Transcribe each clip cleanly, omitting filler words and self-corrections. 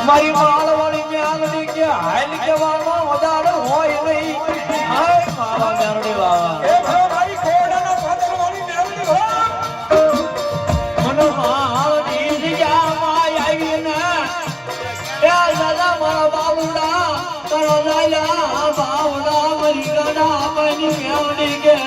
મારી માળવાળી મ્યાલડી કે હાલ કેવામાં વધારે હોય નહીં. હાય મારા મ્યાલડી વાવા એ મારી કોડાના પાદરવાળી મ્યાલડી હો મને માળની જગ્યામાં આવી ને એ દાદા મારા બાબુડા તારા લાલા બાબુડા મરી ગડા આપણી મ્યાલડી કે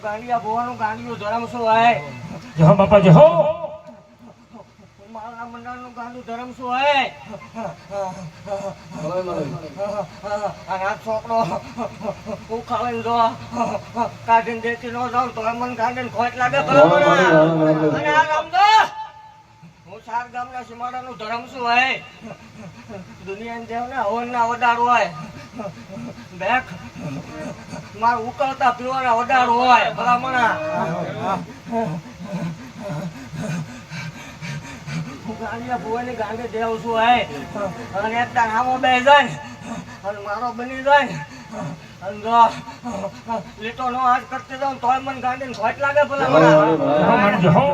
ગાંડિયા બોવાનું ગાંડિયું ધરમ શું હોય જો બાપા જો મારા મંડળનું ગાંડું ધરમ શું હોય આ છોકરો ઉખાડીને જો કાઢીને દેતી ન જાઉં તો મન કાઢીને ખોટ લાગે અને આ ગામ તો હું ચાર ગામના સીમાડાનું ધરમ શું હોય દુનિયાની જેવ ને હવનના વડાર હોય બેક માર ઉકળતા પીવાના વડાર હોય ભલામણા ગાંડિયા ભુવાની ગાંડે દેવ શું હોય અને એક તાર આમો બે જાય અને મારો બની જાય અને જો લીટો નો હાથ કરતી જાઉં તોય મને ગાંડીને ખોટ લાગે ભલામણા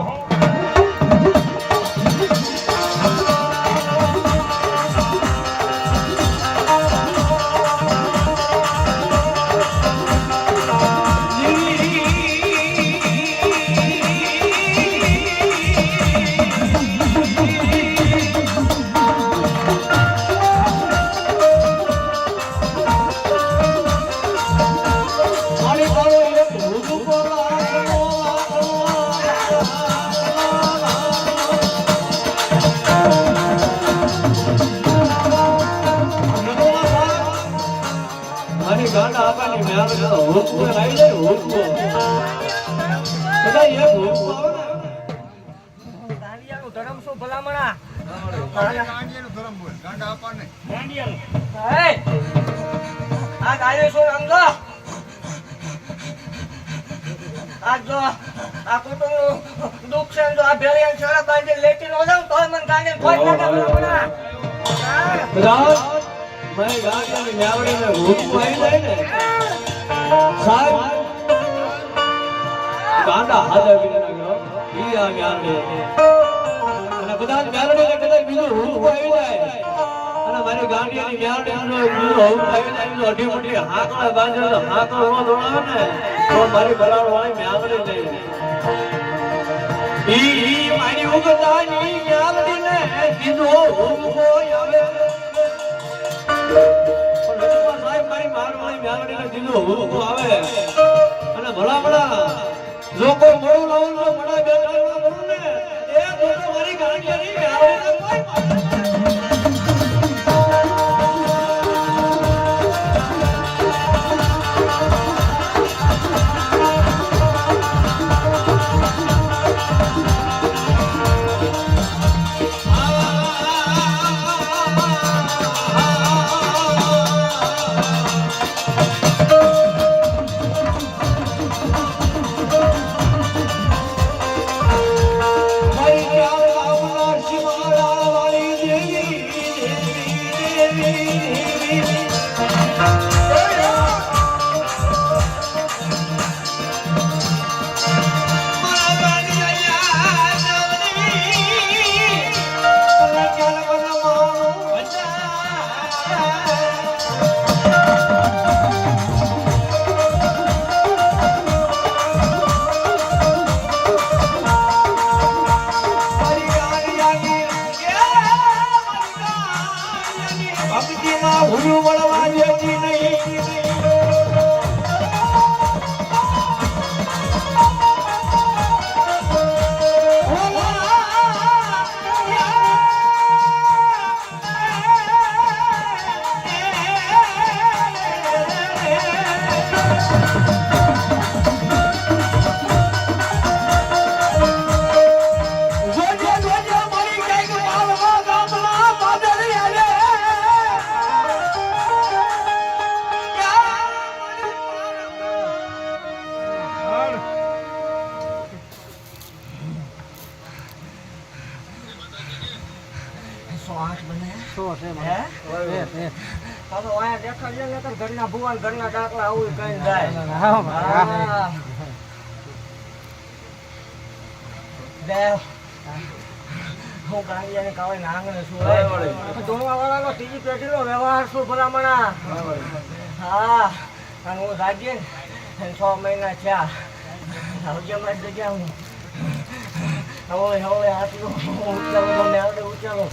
ગાંડા આપવાની મેં આવે તો હોકું આવી જાય હોકું બધા એક હોકું આવે ને ગાંડિયાનું ધરમ શું ભલામણા ગાંડિયાનું ધરમ બોલ ગાંડા આપવાને ગાંડિયાનું હે આ ગાડી શું સમજો આ જો આ કુટુંબનું દુઃખ છે ને જો આ ભેળિયા છેડા બાંધી લેતી નો જાઉં તો મને ગાડી ખોટ લાગે ભલામણા. કદાચ મેં ગાડીની ન્યાવડીને ભૂખ આવી જાય ને સાહેબ ગાંડા હાજર વિના ગયો ઈ આ ન્યાવડી અને કદાચ ન્યાવડીને કદાચ બીજું ભૂખ આવી જાય અને મારી ગાડીની ન્યાવડીનો બીજું ભૂખ આવી જાય તો અઢી મોટી હાકડા બાંધે તો હાકડો નો દોડાવે ને તો મારી બરાબર વાળી ન્યાવડી લઈ ઈ મારી ઉગતાની ન્યાવડીને બીજો ભૂખ આવે અને ભલા જો કોઈ મોડું લાવું તો મને બે કરું ને એ તો મારી ગાડી ઘરના ભુવન ઘરના ડાકલા આવું કઈ જાય દેવ હું ગાંડિયાને કાવઈને આંગણે છું ધોવા વાળાનો ત્રીજી પેઢીનો વ્યવહાર શું ભલામણા હા અને હું જાગીએ ને 6 મહિના થયા હવે મારી જગ્યા હું હવે આટલું ઉચાલો ને આવડે ઉચાલો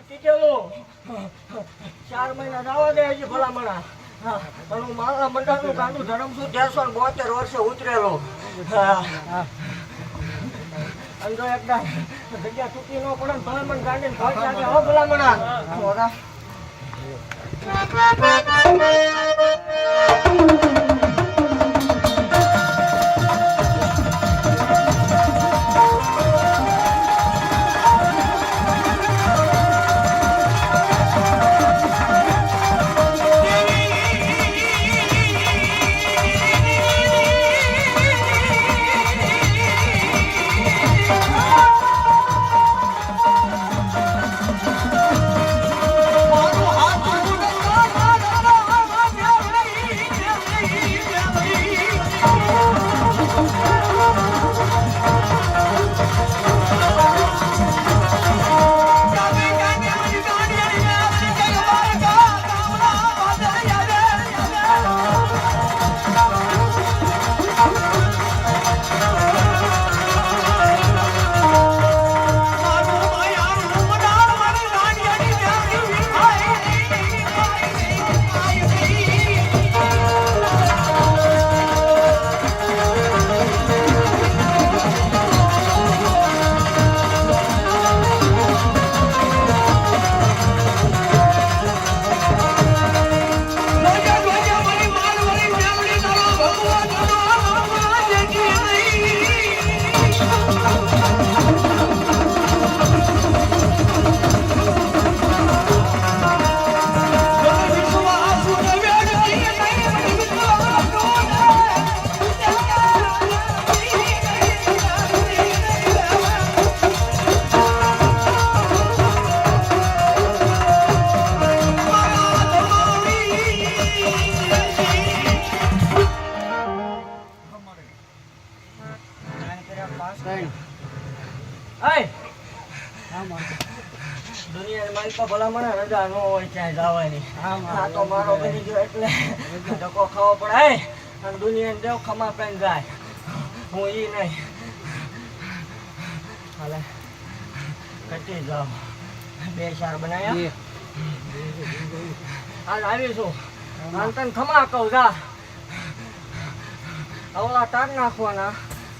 કીધેલું 4 મહિના જવા દે હજી ભલામણા હું મારા મંડળનું ગાંડું ધરમ છું 172 વર્ષે ઉતરેલો અંદરો એકદમ જગ્યા ચૂકી ન પડે ને ભલામણ ગાંડીને ઘર લાગે હો ભલામણા તો ભલા મને રજા ન હોય ક્યાંય જવાની. આ તો મારો બની ગયો એટલે ધક્કો ખાવો પડે અને દુનિયાને દેવ ખમા પેન જાય. હું ઈ નહીં હાલે કટી જાઉં. 2 4 બનાવ્યા હાલ આવીશું. અને તને ખમા કહું જા અવળા તાર નાખવાના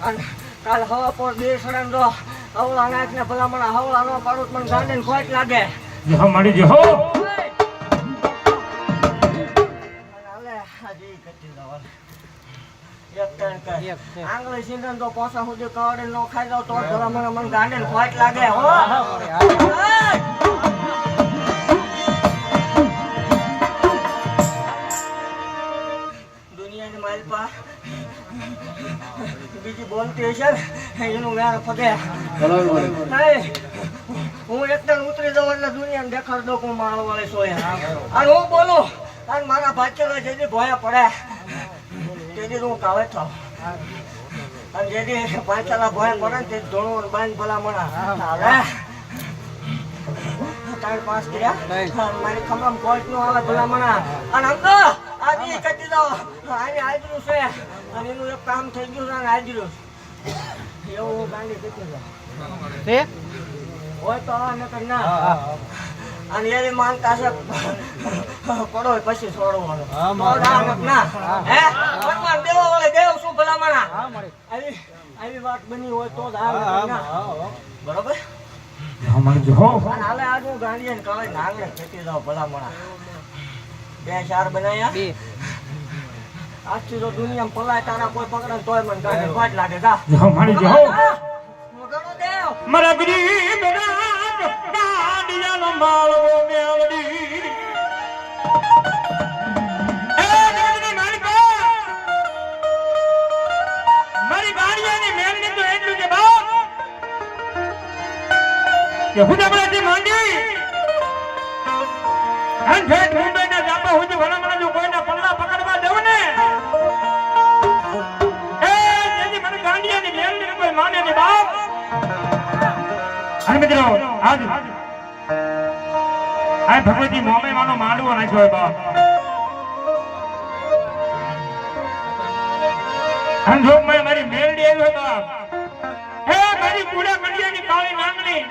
અને કાલ હવા પર 2 સડન જો અવળા નાખને ભલામણા હવળા નો પાડું મને ગાંડીને ખોટ લાગે. જહો મારી જહો હાલે હાજી કટી જાવ. એક ટન કર આંગળી સિંધન તો પોસા સુધી કવડે નો ખાઈ જાવ તો ભલામણા મને ગાંડીને ખોટ લાગે હો. દુનિયાની માલપા બીજી બોલતી હશે ને એનું વ્યાર ફગે. હું એકદમ ઉતરી જાઉં એટલે દુનિયાને દેખાડ દઉં હું મારો વાળી સોય. અને હું બોલું અને મારા ભાચેલા જેથી ભોયા પડે તેથી હું કાવે થાવ. અને જેથી ભાચેલા ભોયા પડે ને તે ધોણું બાંધ ભલામણા હાલે 4 5 કર્યા મારી ખમમ કોટ નું આવે ભલામણા. અને આમ તો આજે કટી જાઓ આને હાજરું છે અને એનું એક કામ થઈ ગયું છે અને હાજરું એવું હું ગાંડી કટી જાઉં હોય તો આ નકર ના. અને એની માનતા છે પડો પછી છોડવાનો ના હે ભગવાન દેવો વળે દેવ શું ભલામણા. આવી વાત બની હોય તો જ આ ના બરોબર. જહો મારી જહો અને હાલે આજ હું ગાંડીએ ને કવાય નાંગણે ખેતી જાવ ભલામણા. 2 4 બનાવ્યા આજથી તો દુનિયામાં પલાય તારા કોઈ પકડે તોય મને ગાંડી ખોટ લાગે. જા જહો મારી જહો વગાડો દેવ મારા ગરીબ રાજ ગાંડિયાનો માળવો મેવડી એ જગતની માલિકા મારી ગાંડિયાની મેલની તો એટલું છે બાપ કે હું આપણાથી માંડી અને ફેટ મુંબઈના જાપા હું ભલામણા જો કોઈના પલ્લા પકડવા દઉં ને એ જેથી મને ગાંડિયાની મેલની કોઈ માને નહીં બાપ. અને મિત્રો આજ આ ભગવતી મોમે માનો માંડવો નાખ્યો હોય બાપ. અને જો મારી મેલડી આવી હોય બાપ હે મારી પૂરા કડિયાની કાળી નાંગણી.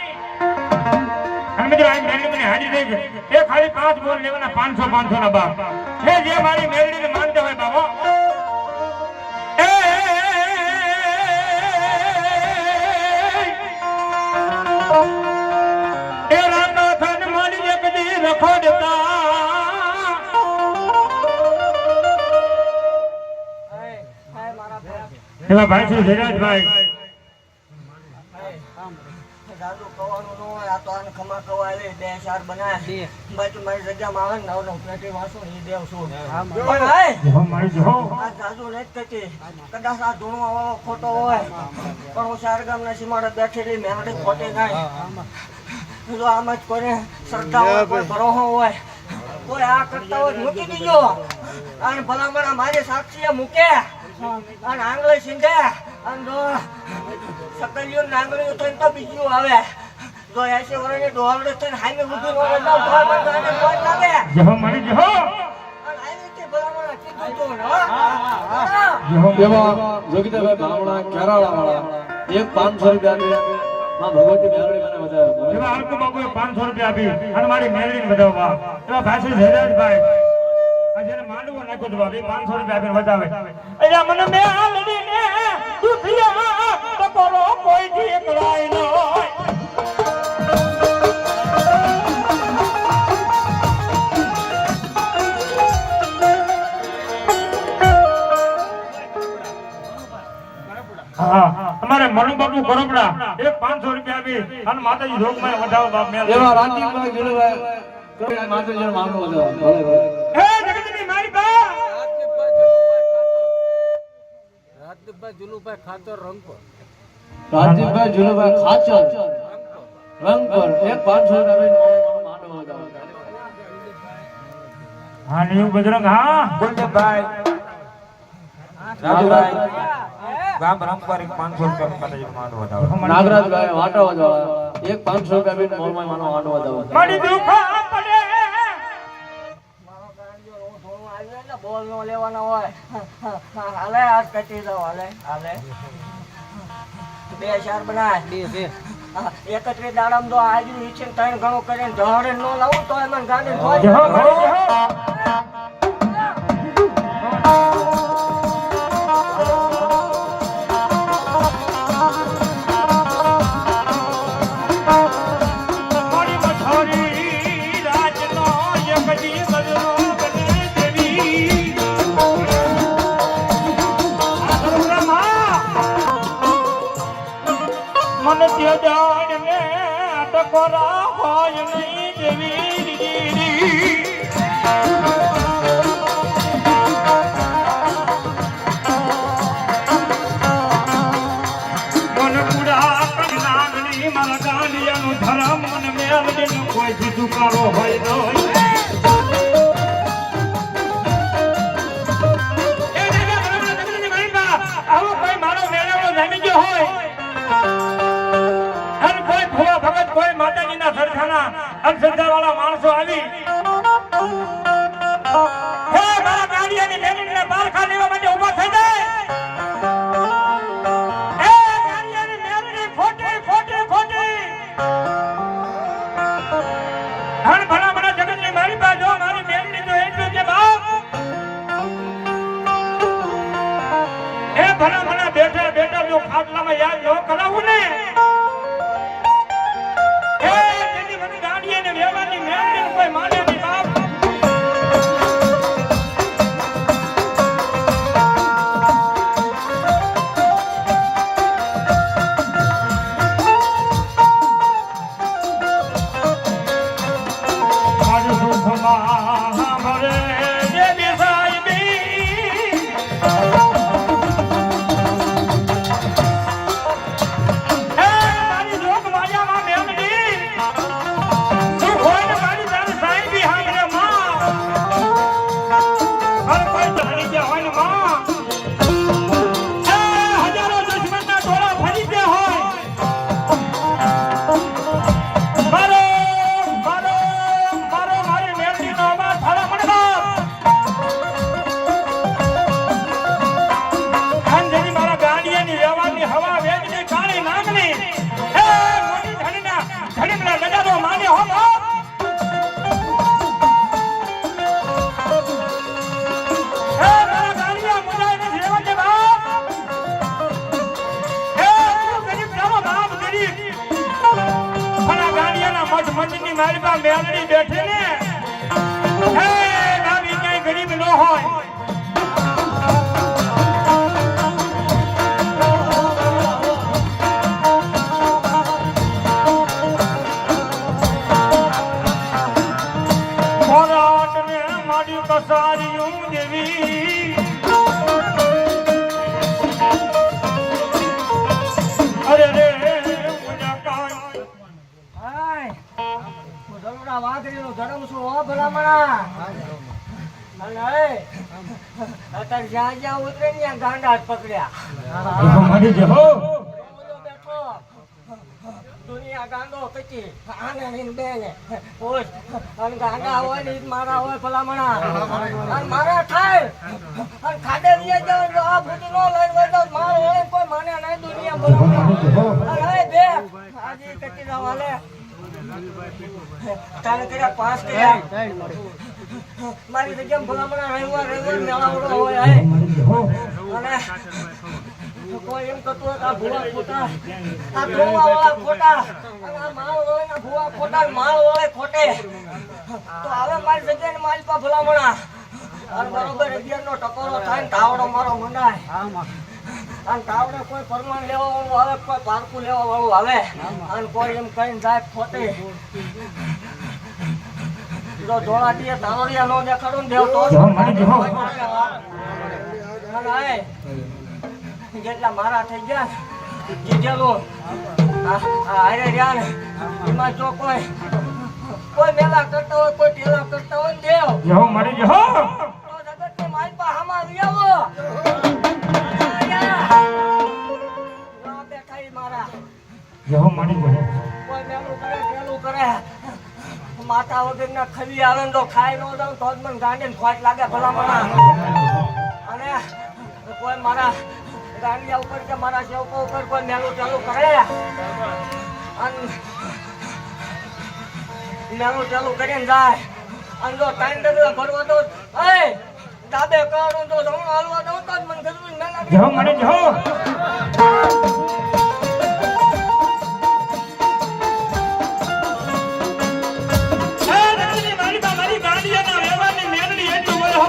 અને મિત્રો આ મેલડી મને હાજર થઈ છે એ ખાલી 5 બોલ લેવાના 500 500 ના બાપ. હે જે મારી મેલડીને માનતા હોય બાપો એ રામનાથન મારી જગદી રખડતા એવા ભાઈ શ્રી ધીરજભાઈ દાદુ કવાનું ન હોય આ તો આને ખમા કવાય 2 4 બનાય બાકી મારી જગ્યામાં આવે ને નવ પેટી વાસું ઈ દેવ છું. પણ હે જહો મારી જહો આ દાદુ નથી કહેતી કદાચ આ ધૂણવા વાળો ખોટો હોય પણ હું 4 ગામના સીમાડે બેઠેલી મેરડી ખોટી નહીં. જો આમ જ કોઈને શ્રદ્ધા હોય કોઈ ભરોહો હોય કોઈ આ કરતા હોય મૂકી દીજો. અને ભલામણા મારી સાક્ષીએ મૂકે અને આંગળી સીંધે અને જો સકલિયો નાંગળીઓ થઈને તો બીજું આવે. જો 80 વર્ષની ડોહરડી થઈને હાઈમે બધું નો જાવ તો મને ગાંડી ખોટ લાગે. જહો મારી જહો અને આવી રીતે ભલામણા કીધું તો ને જહો એવા જોગીતાભાઈ બ્રાહ્મણા કેરાળાવાળા એક 500 રૂપિયા માં ભગવતી મેલડી મને વધારે એવા હરકુ બાબુએ 500 રૂપિયા આપી અને મારી મેલડીને વધાવવા. એવા ભાઈ શ્રી ધીરજભાઈ આ જેને માંડવો નાખ્યો તો બાપ એ 500 રૂપિયા આપીને વધાવે. અહીંયા મને મેલડીને દુધિયા ટકોરો કોઈથી એકલાય ન હોય. હા અમારે મનુ બાપુ ગોરબડા એક 500 રૂપિયા આપી અને માતાજી જોગમાં વધાવો બાપ મેલ. એવા રાજીવભાઈ ગિરભાઈ માતાજીનો માંગો વધારે ભલે ભલે. હે જગતની મારી બા રાજદીપભાઈ જુનુભાઈ ખાચર રંગપર રાજીવભાઈ જુનુભાઈ ખાચર રંગપર એક 500 રૂપિયા માંડવો વધારે. હા ન્યુ બજરંગ હા ગુલદેવભાઈ નાગરાજભાઈ ગામ રંગપર 500 રૂપિયા માતાજી માંડવો વધાવો. નાગરાજભાઈ વાટો વધારે. એક 500 રૂપિયા બેન મોરમાં માનો આંડવા દઉં મારી દુખા પડે મારો ગાંડિયો હું થોડું આવ્યો એટલે બોલ નો લેવાનો હોય હાલે આજ કટી જાવ હાલે 2 4 બનાય 2 31 દાડામ તો આજુ ઈચ્છે 3 ગણો કરીને ધોડે નો લાવું તો એમાં ગાડી જહો ધોઈ મારી જહો મારી મથોરી રાજનો એકડી બદલો બને દેવી મન ત્યજાણ ને ટકોરા હોય નહીં દેવી મન પુરા કનાગણી મારા ગાંડિયાનું ધરમ મન મેલડીનું કોઈ બીજું કારો હોય નહીં આવો કોઈ મારો મેળાવડો જામી ગયો હોય અને કોઈ ભુવા ભગત કોઈ માતાજીના સરખાના અંધશ્રદ્ધાવાળા માણસો આવી હે મારા ગાંડિયાની મેળડીને પારખા લેવા માટે ઊભા થઈ જાય હે ગાંડિયાની મેળડી ખોટી ખોટી ખોટી ધન ભલા મને જગતની મારી પાસે જો મારી મેળડી તો એટલું કે બાપ હે ભલા ભલા બેઠા બેઠા જો ખાટલામાં યાદ ન કરાવું ને હે જેની મને ગાંડિયાને વ્યવહારની મેળડીને કોઈ માને નહીં બાપ મારી પાસે મેલડી બેઠી ને હે નાવી ક્યાંય ગરીબ ન હોય મોરાટ ને મારી કસારીયું દેવી અરે રે મુજા કાન હાય હું જરૂરા વાઘરીનો ધરમ છું હો ભલામણા અને અત્યારે જ્યાં જ્યાં ઉતરે ને ત્યાં ગાંડા જ પકડ્યા મારી જહો બધો બેઠો દુનિયા ગાંડો કચી આને નીન બેને પોસ અને ગાંડા હોય ને ઈ જ મારા હોય ભલામણા અને મારા થાય અને ખાડે લઈ જાવ તો આ ભૂતી નો લઈને વઈ જાવ મારો હોય કોઈ માને નહીં દુનિયા ભલામણા અરે બે આજે કચી જાવ હાલે તારે કર્યા 5 કર્યા મારી જગ્યા ભલામણા રવિવાર મેળાવડો હોય હે અને કોઈ એમ કહેતું હોય કે આ ભૂવા ખોટા આ ધોવાવાળા ખોટા અને આ માળ વળેના ભૂવા ખોટા ને માળ વળે ખોટે તો હવે મારી જગ્યાએ ને મારી પા ભલામણા અને બરોબર 11 નો ટકોરો થાય ને તાવડો મારો મંડાય અને તાવડે કોઈ પરમાણ લેવા વાળું આવે કોઈ પારકું લેવા વાળું આવે અને કોઈ એમ કહીને જાય ખોટે જો ધોળાટીએ તાવડિયા નો દેખાડું ને દેવ તો અને જેટલા મારા થઈ ગયા કીધેલું હારે રહ્યા ને એમાં જો કોઈ મેલા કરતા હોય કોઈ ટેલા કરતા હોય ને દેવ જહો મારી જહો તો જગતની માલપા હામાં આવી આવો બેઠા ઈ મારા જહો મારી જહો કોઈ વગરના ખવી આવે ને તો ખાઈ ન જાઉં તો જ મને ગાંડીને ખોટ લાગે ભલામણા. અને કોઈ મારા ગાંડિયા ઉપર કે મારા સેવકો ઉપર કોઈ મેલું ચાલુ કરે અને મેલું ચાલુ કરીને જાય અને જો ટાઈમ ડગલા ભરવા તો ડાબે કાઢું તો જમણું હાલવા દઉં તો જ મને ગજવું મેલા જો મને જો મારી ગાંડિયાના વ્યવહારની મેળડી એટલું બોલ હો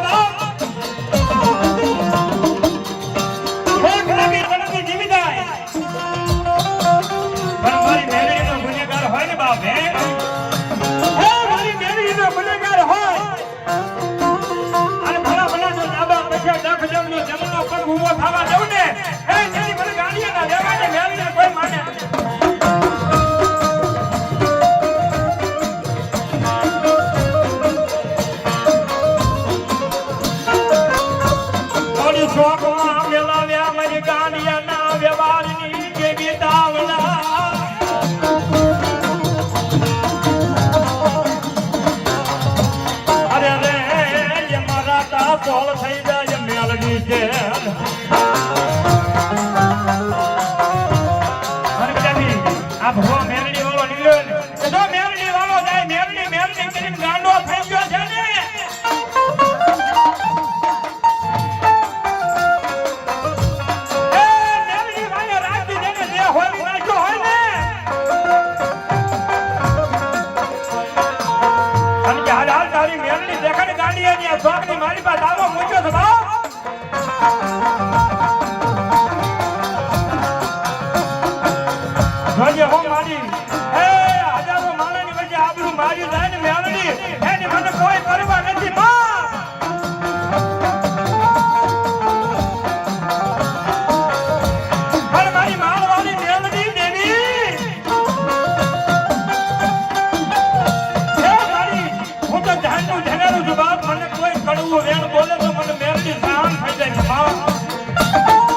મારી પાસે આવો મૂક્યો છે બાપ જોજે હો મારી હજારો માણસની વચ્ચે આબરૂ મારી જાય ને મેળવી એની મને કોઈ પરવા નથી બાપ. પણ મારી માળવાળી મેળવી દેવી હું તો જાણતું જગાડું છું બાપ. મને કોઈ કડવું વેણ બોલે તો મને મેળવી શાંત થઈ જાય બાપ.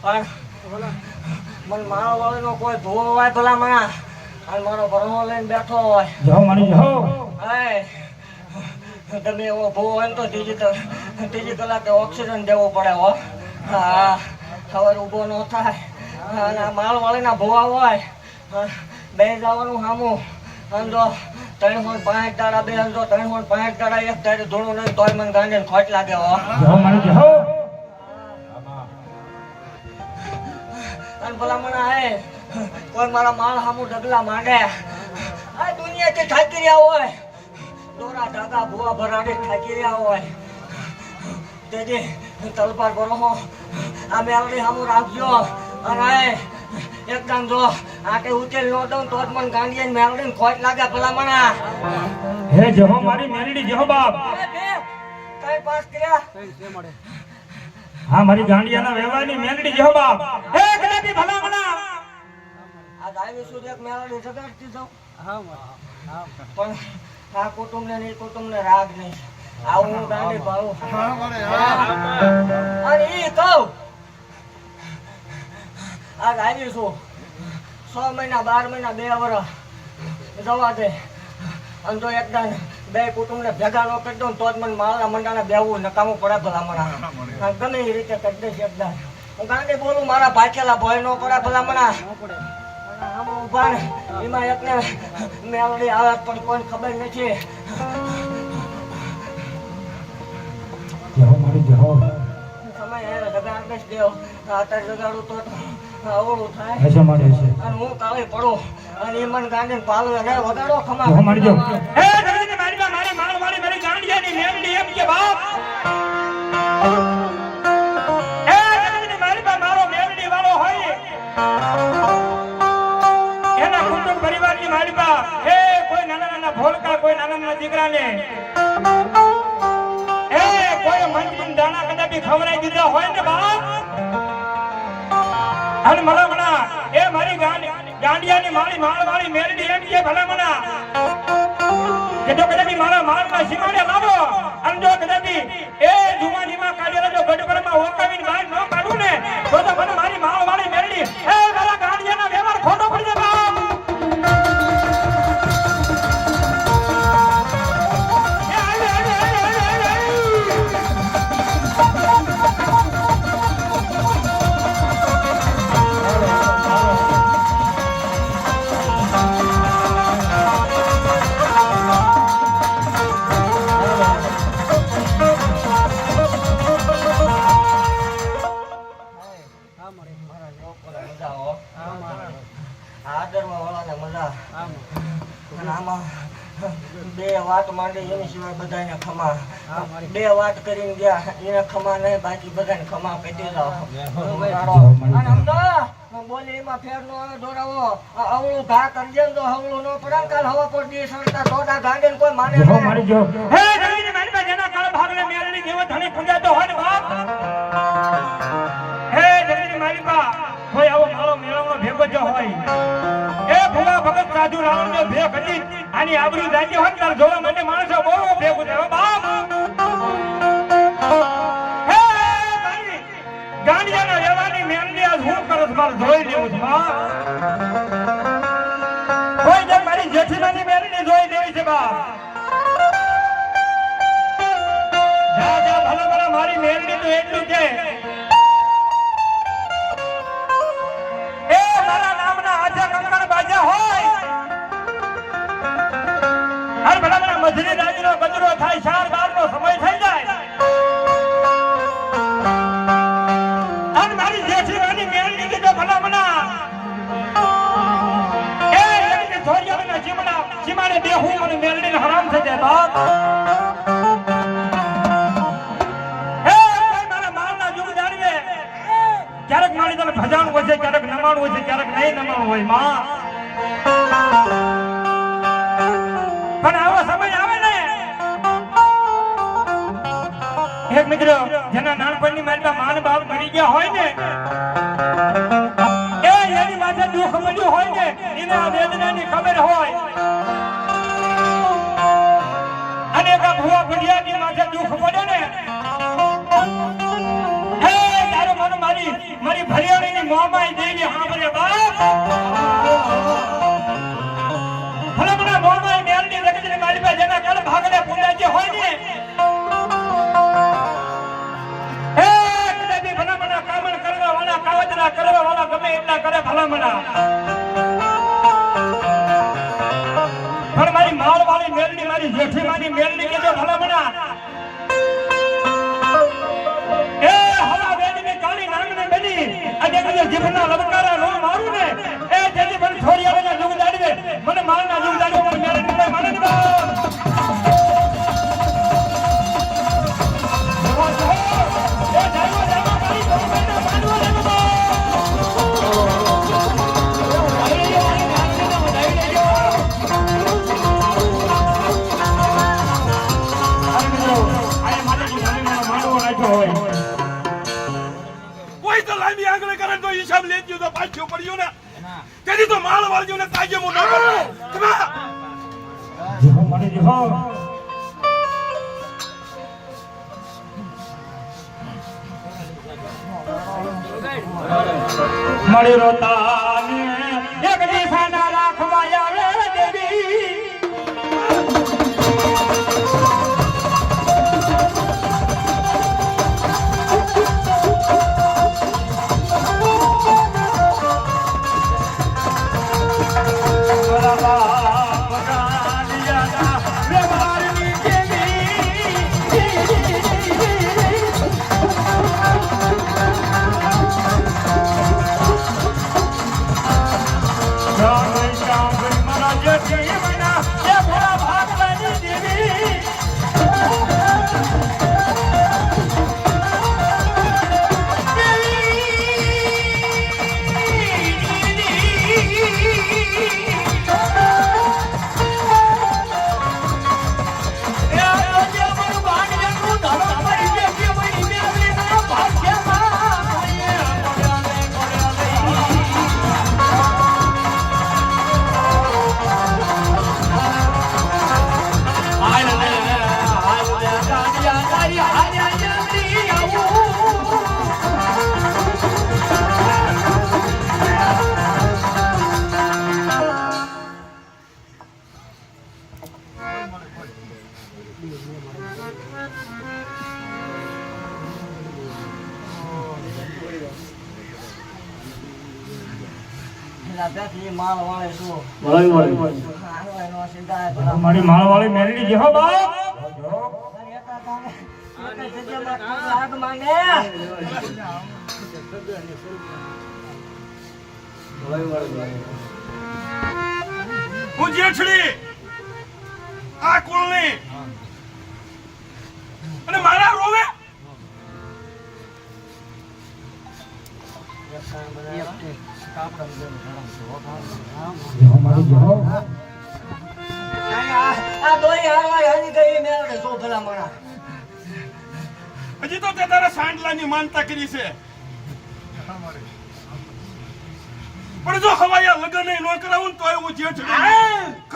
પણ મને મારો વાળીનો કોઈ ધોવો હોય ભલા મણા અને મારો ભરણો લઈને બેઠો હોય જો મને જો તમે એવો ભૂવો હોય ને તો ત્રીજી કલાકે ઓક્સિજન દેવો પડે હો. હા સવારે ઊભો ન થાય અને માલ વાળીના ભૂવા હોય બે જવાનું સામું અને જો 365 દાડા બે જો 365 દાડા એક દાડે ધૂળું નહીં તોય મને ગાંડીને ખોટ લાગે હો. જો મને જો અને ભલા મને હે કોઈ મારા માલ સામું ડગલા માંડે આ દુનિયાથી થાકી રહ્યા હોય દોરા ધાગા ભૂવા ભરાડી થાકી રહ્યા હોય તેથી તલપાર ભરો આ મેલડી સામું રાખજો અને એકદમ જો આટે ઉકેલ ન દઉં તો જ મને ગાંડીએ મેલડીને ખોટ લાગે ભલા મને. હે જો મારી મેલડી જો બાપ કઈ પાસ કર્યા હા મારી ગાંડિયાના વ્યવહારની મેલડી જો બાપ. હે કદાપી ભલા મના આ આવી સુધી એક મેલડી જગાડતી જાઉં હા પણ આ કુટુંબને નહીં કુટુંબને રાગ નહીં આવું હું ગાંડી ભાવું અને ઈ કહું આજ આવી છું 6 મહિના 12 મહિના 2 વર્ષ જવા દે અને જો એકદમ બે કુટુંબને ભેગા ન કરી દઉં તો જ મને માળના મંડાને બેવું નકામું પડે ભલામણા ગમે એ રીતે કરી દઈશ એકદમ હું ગાંધી બોલું મારા ભાચેલા ભય ન પડે ભલામણા આમ ઉભા ને એમાં એકને મેલડી આવે પણ કોઈને ખબર નથી સમય એને જગાડ દઈશ દેવ અત્યારે જગાડું તો અવળું થાય અને હું કાલે પડું અને એ મને ગાંધી પાલું એને વગાડો ખમા મારી ગાંડિયાની મેલડી એમ કે બાપ મારો મેલડી વાળો હોય એના કુટુંબ પરિવારની મારી બા એ કોઈ નાના નાના ભોળકા કોઈ નાના નાના દીકરાને એ કોઈ મંત્રી દાણા કદાપી ખવડાવી દીધા હોય ને બાપ અને ભલામણા એ મારી ગાંડિયાની મારી માળવાળી મેલડી એમ કે ભલામણા કે જો કદાપી મારા માળના સીમાડે લાવો અને જો કદાપી એ જુવાનીમાં કાઢેલા જો ગઢપરમાં ઓકાવીને બહાર ન કાઢું ને તો મને મારી માળવાળી મેલડી એ મારા ગાંડિયાના વ્યવહાર ખોટો પડી જાય બાપ બે વાત માંડી એની સિવાય બધાને ખમા બે વાત કરીને ગયા એને ખમા નહીં બાકી બધાને ખમા કહી જાઓ અને અમદાવાદ બોલે એમાં ફેર નો આવે દોરાવો અવળું ઘા કરી દે તો હવળું નો પડે કાલ હવા પર દી સરતા દોડા ગાંડે કોઈ માને મારી જો હે જમીને મારી પાસે જેના કાળ ભાગને મેલડી દેવ ધણી પૂજાતો હોય ને બાપ હે જમીને મારી પા કોઈ આવો મારો મેળવનો ભેગો જો હોય એ ભૂલા ભગત સાધુ રાવણ જો ભેગ હતી આની આબરૂ જાતી હોય તાર જોવા માટે માણસો બહુ ભેગું થાય બાપ હે મારી ગાંડિયાના વ્યવહારની મેલડી આજ હું કરસ માર જોઈ લેવું છે બાપ કોઈ જે મારી જેઠીમાની મેલડી જોઈ લેવી છે બાપ જા જા ભલા ભલા મારી મેલડી તો એટલું છે એ મારા નામના આજા કંકણ બાજા હોય હર ભલા મજરી દાદીનો ગજરો થાય 4-12 નો સમય થઈ જાય અને મારી જેઠીમાની મેલડી કીધો ભલા મના એ એક થોરિયાના ચીમણે બેહું મને મેલડીને હરામ થઈ જાય બાપ હે કોઈ મારા મારના જુગ જાણવે ક્યારેક મારી તને ભજાણ હોય છે ક્યારેક નમાણ હોય છે ક્યારેક નહીં નમાણ હોય માં પણ આવો સમય આવે ને એક મિત્ર જેના નાનપણની મારી માન બાપ મરી ગયા હોય ને એ એની માથે દુઃખ મળ્યું હોય ને એને આ વેદનાની ખબર હોય અને એક ભુવા ભડિયાની માથે દુઃખ પડે ને હે તારો મન મારી ભરિયાણીની મોમાઈ દેવી સાંભળે બાપ ભલામણા મોમાઈ મેલડી લગીને મારી પાસે જેના કાળ ભાગલે પૂજાજી હોય ને હે કદાપી ભલામણા કામણ કરવા વાળા કાવતરા કરવા વાળા ગમે એટલા કરે ભલામણા પણ મારી માળવાળી મેલડી મારી જેઠીમાની મેલડી કીધો ભલામણા એ હવા વેદની કાળી નાંગને બની અને કદી જીભના લબકારા નો મારું ને એ જેથી મને થોડી આવેલા જુગ દાડવે મને મારના જુગ દાડવે મને મેલડી ને માને ને હિસાબ લેજો તો પાછો પડ્યો ને તેથી તો માળ વાળજો ને કાજે મો ન કરો કમા જો મને જો મળી રોતાને એક દિશાના રાખવા આવે દેવી મારી માળવાળી મેરડી જેહો બાપ હું જેઠડી આ કુળની અને મારા રોવે હજી તો તે તારા સાંડલાની માનતા કરી છે પણ જો હવાયા લગન ન કરાવું તો હું જેઠડી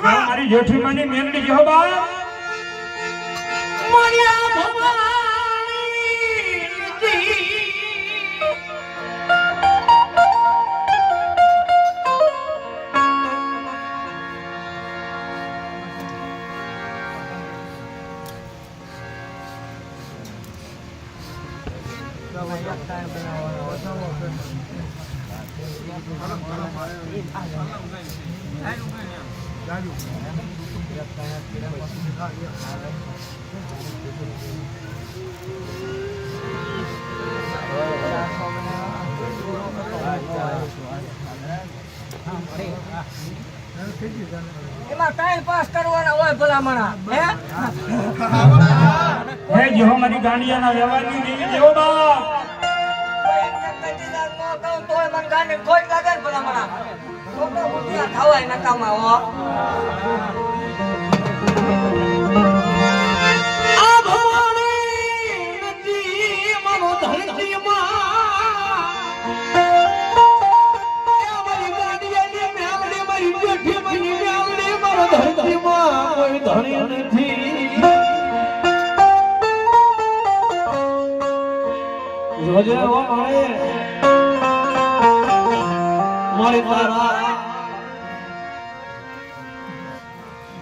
મારી જેઠીમાની મેરડી જેહો બાપ એમાં ટાઈમ પાસ કરવાના હોય ભલામણા હે જેહો મારી ગાંડિયાના વ્યવહારની દેવી જેહો બાપ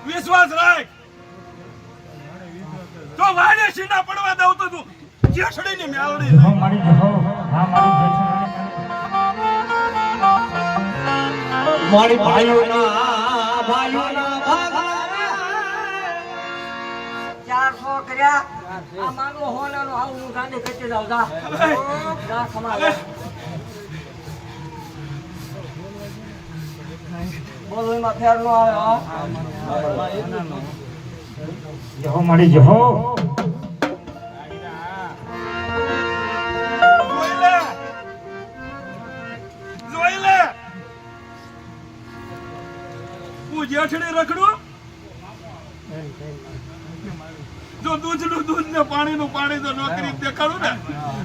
વિશ્વાસ રાખ તો વાડે સીના પડવા દઉં તો તું જેઠડી ની મેળડી જેહો મારી જેહો હા મારી જેઠીમાની મારી ભાઈઓના ચારસો કર્યા આ માનવો હોનાનો આવું હું ગાંધી કચી જાઉં જા સમાજ બોલો એમાં ફેર નો આવે જેહો મારી જેહો જોઈ લે હું જેઠડી રખડું જો દૂધનું દૂધ ને પાણીનું પાણી જો નોકરી દેખાડું ને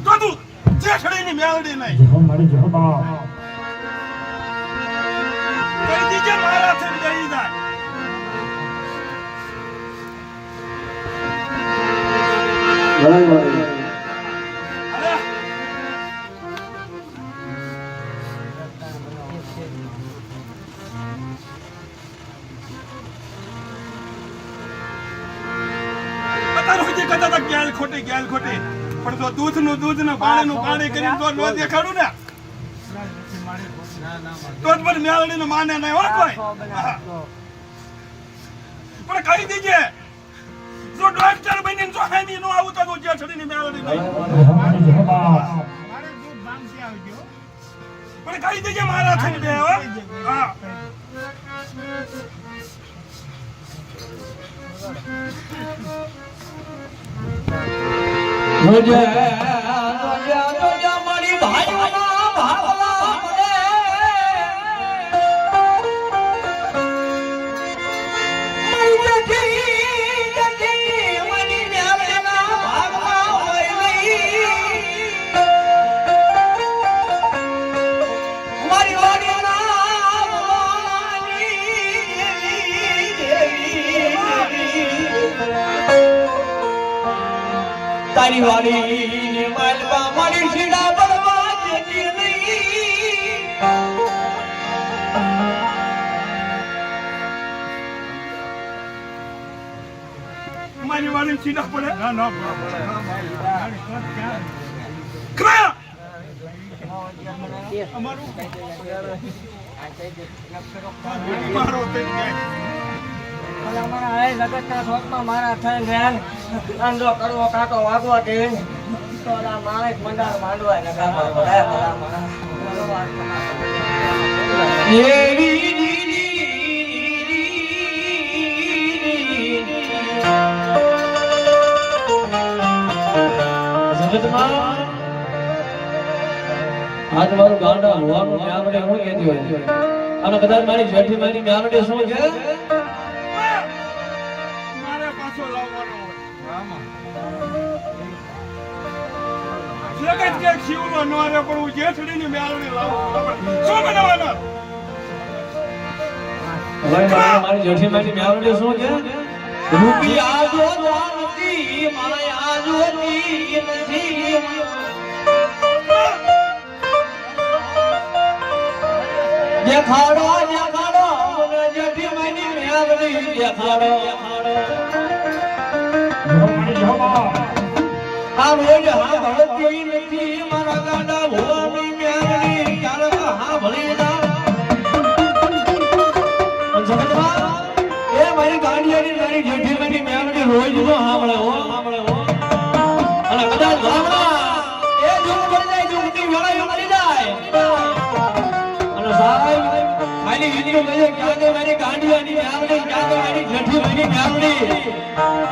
તો તું જેઠડી ની મેળડી નહીં જેહો મારી જેહો બાપ કહી દીજે મારાથી લઈ જાય કહેતા હતા ગેલ ખોટી પણ જો દૂધનું દૂધ ને પાણીનું પાણી કરીને તો ન દેખાડું ને તો જ મને મેળડીને માને નહીં હો કોઈ. હા. પણ કહી દેજે જો ડોક્ટર બનીને જો હાની નો આવું તો જેઠડીની મેળડી નહીં. પણ કહી દેજે મારા થઈને બે હો. હા. મારી ભાઈઓના ભાવલા મને મારી મેળડીના ભાવલા હોય મારી તારી વાડી ને માલવા મારી છેડા બળવા જતી નહીં. મારી વાળી સીધા પડે કરા અમારું મારો થઈ જાય. ભલા મારા હે જગતના શોખમાં મારા થઈને રેન અંધો કરવો કાંટો વાગવો દે તો આ મારે જ મંડાર માંડવા ને કાપા પડે ભલા મારા આ તમારું ગાંડા હોવાનું મ્યામડે હું કહેતી હોય અને કદાચ મારી જેઠી મારી મ્યામડે શું છે મારે પાછો લાવવાનો હોય જગત કે શિવનો નો રે પણ હું જેઠડીની મેળડી લાવું શું બનાવવાનો હવે મારી જેઠી મારી મ્યામડે શું છે રૂપિયા જો જાનતી માયા જોતી નથી દેખાડો મને જેઠી મારી મ્યામડી દેખાડો આ રોજ હા ભળતી નથી મારા ગાડા ભોળાની મ્યામડી ક્યારેક હા ભળી જા એ મારી ગાડીઓની મારી જેઠી મારી મ્યામડી રોજ નો સાંભળે હો અને કદાચ ભાવના એ દુઃખ પડી જાય દુઃખની વેળા મળી જાય અને સાહેબ ખાલી હિન્દુ કહે ક્યાં કે મારી ગાડીઓની મ્યામડી ક્યાં કે મારી જેઠી મારી મ્યામડી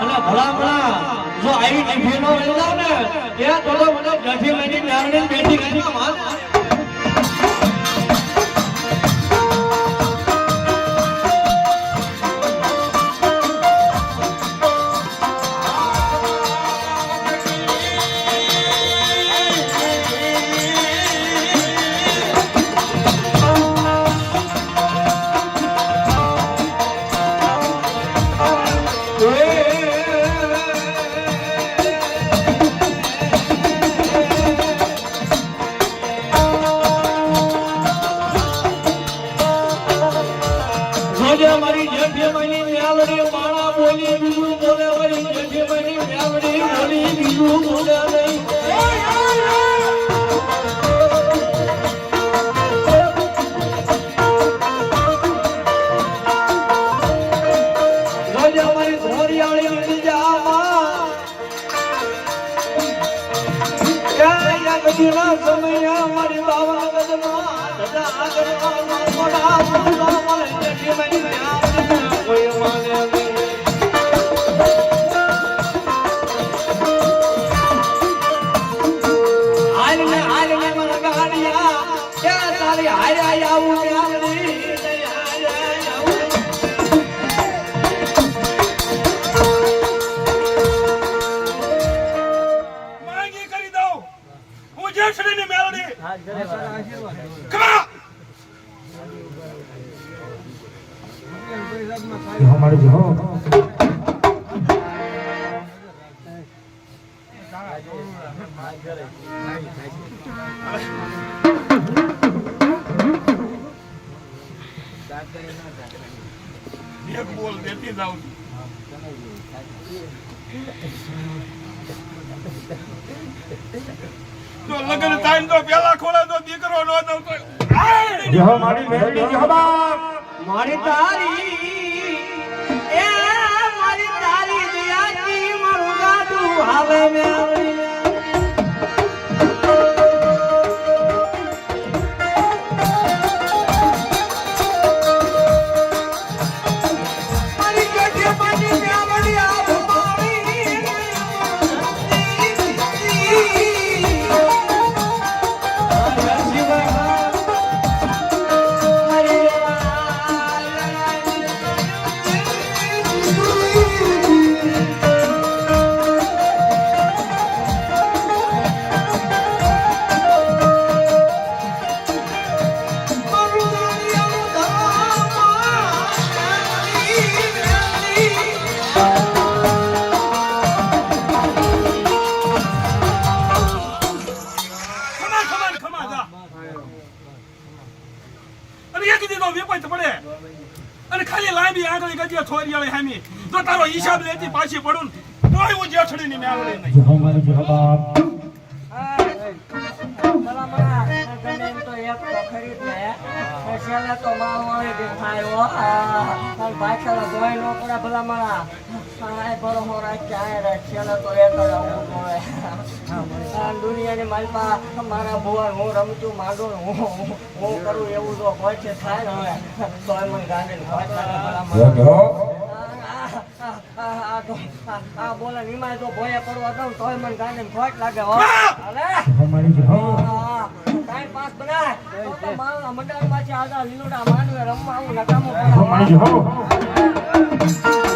અને ભલા જો આવી ટીફી નો મળી જાવ ને એ તો મને જેઠી મારી મ્યામડી બેઠી ગાડી કમાલ મારી જેઠી મારી મ્યામડી માણા બોલી બીજું બોલે મારી જેઠી મારી મ્યામડી બોલી બીજું બોલે નહીં રોજ અમારી ધોરિયાળી નીકળી જામાં ક્યાં કદીના સમય મારી બાવા ગદમાં દાદા આગળ મોટા મોટા મારી જેઠી મારી મ્યામડી કોઈ માને નહીં હાલ ને મારા ગાડિયા ક્યાં તારી હારે આવું મ્યામડી માંગી કરી દઉં હું જેઠડીની મેળડી કરા हमारे जो એક બોલ દેતી જાઉં જો લગન થાય ને તો પેલા ખોળે તો દીકરો નો દઉં તો જય હો મારી મેરડી જય હો બાપ મારી તારી એ મારી તારી દયાથી મારું ગાડું હાવે મેરડી અને ખાલી લાંબી આગળ ગજે થોરિયાળી હામી જો તારો હિસાબ લેતી પાછી પડું તોય હું જેઠડીની મેળવી નહીં જય હો મારી જય હો બાપ ભલામણા ગમે એમ તો એક તો ખરીદ લે છેલ્લે તો માળવાળી દેખાય હો અને પાછળ ધોઈ નો પડે ભલામણા આ બરોબર રાખ્યા આ છેલ્લે તો એક જ આવું જોવે આ દુનિયાની માલપા મારા ભુવન હું રમતું માંડું હું કરું એવું જો કોઈ છે થાય ને હવે તોય મને ગાંડીને ખોટ લાગે ભલામણા આ બોલે નિમાય તો ભોય પડવા દઉં તોય મને ગાંડીને ખોટ લાગે હો અલે મારી જય હો ટાઈમ પાસ બનાય તો મારા મંડળમાંથી આજા લીલોડા માંડવે રમવા આવું નકામું મારી જય હો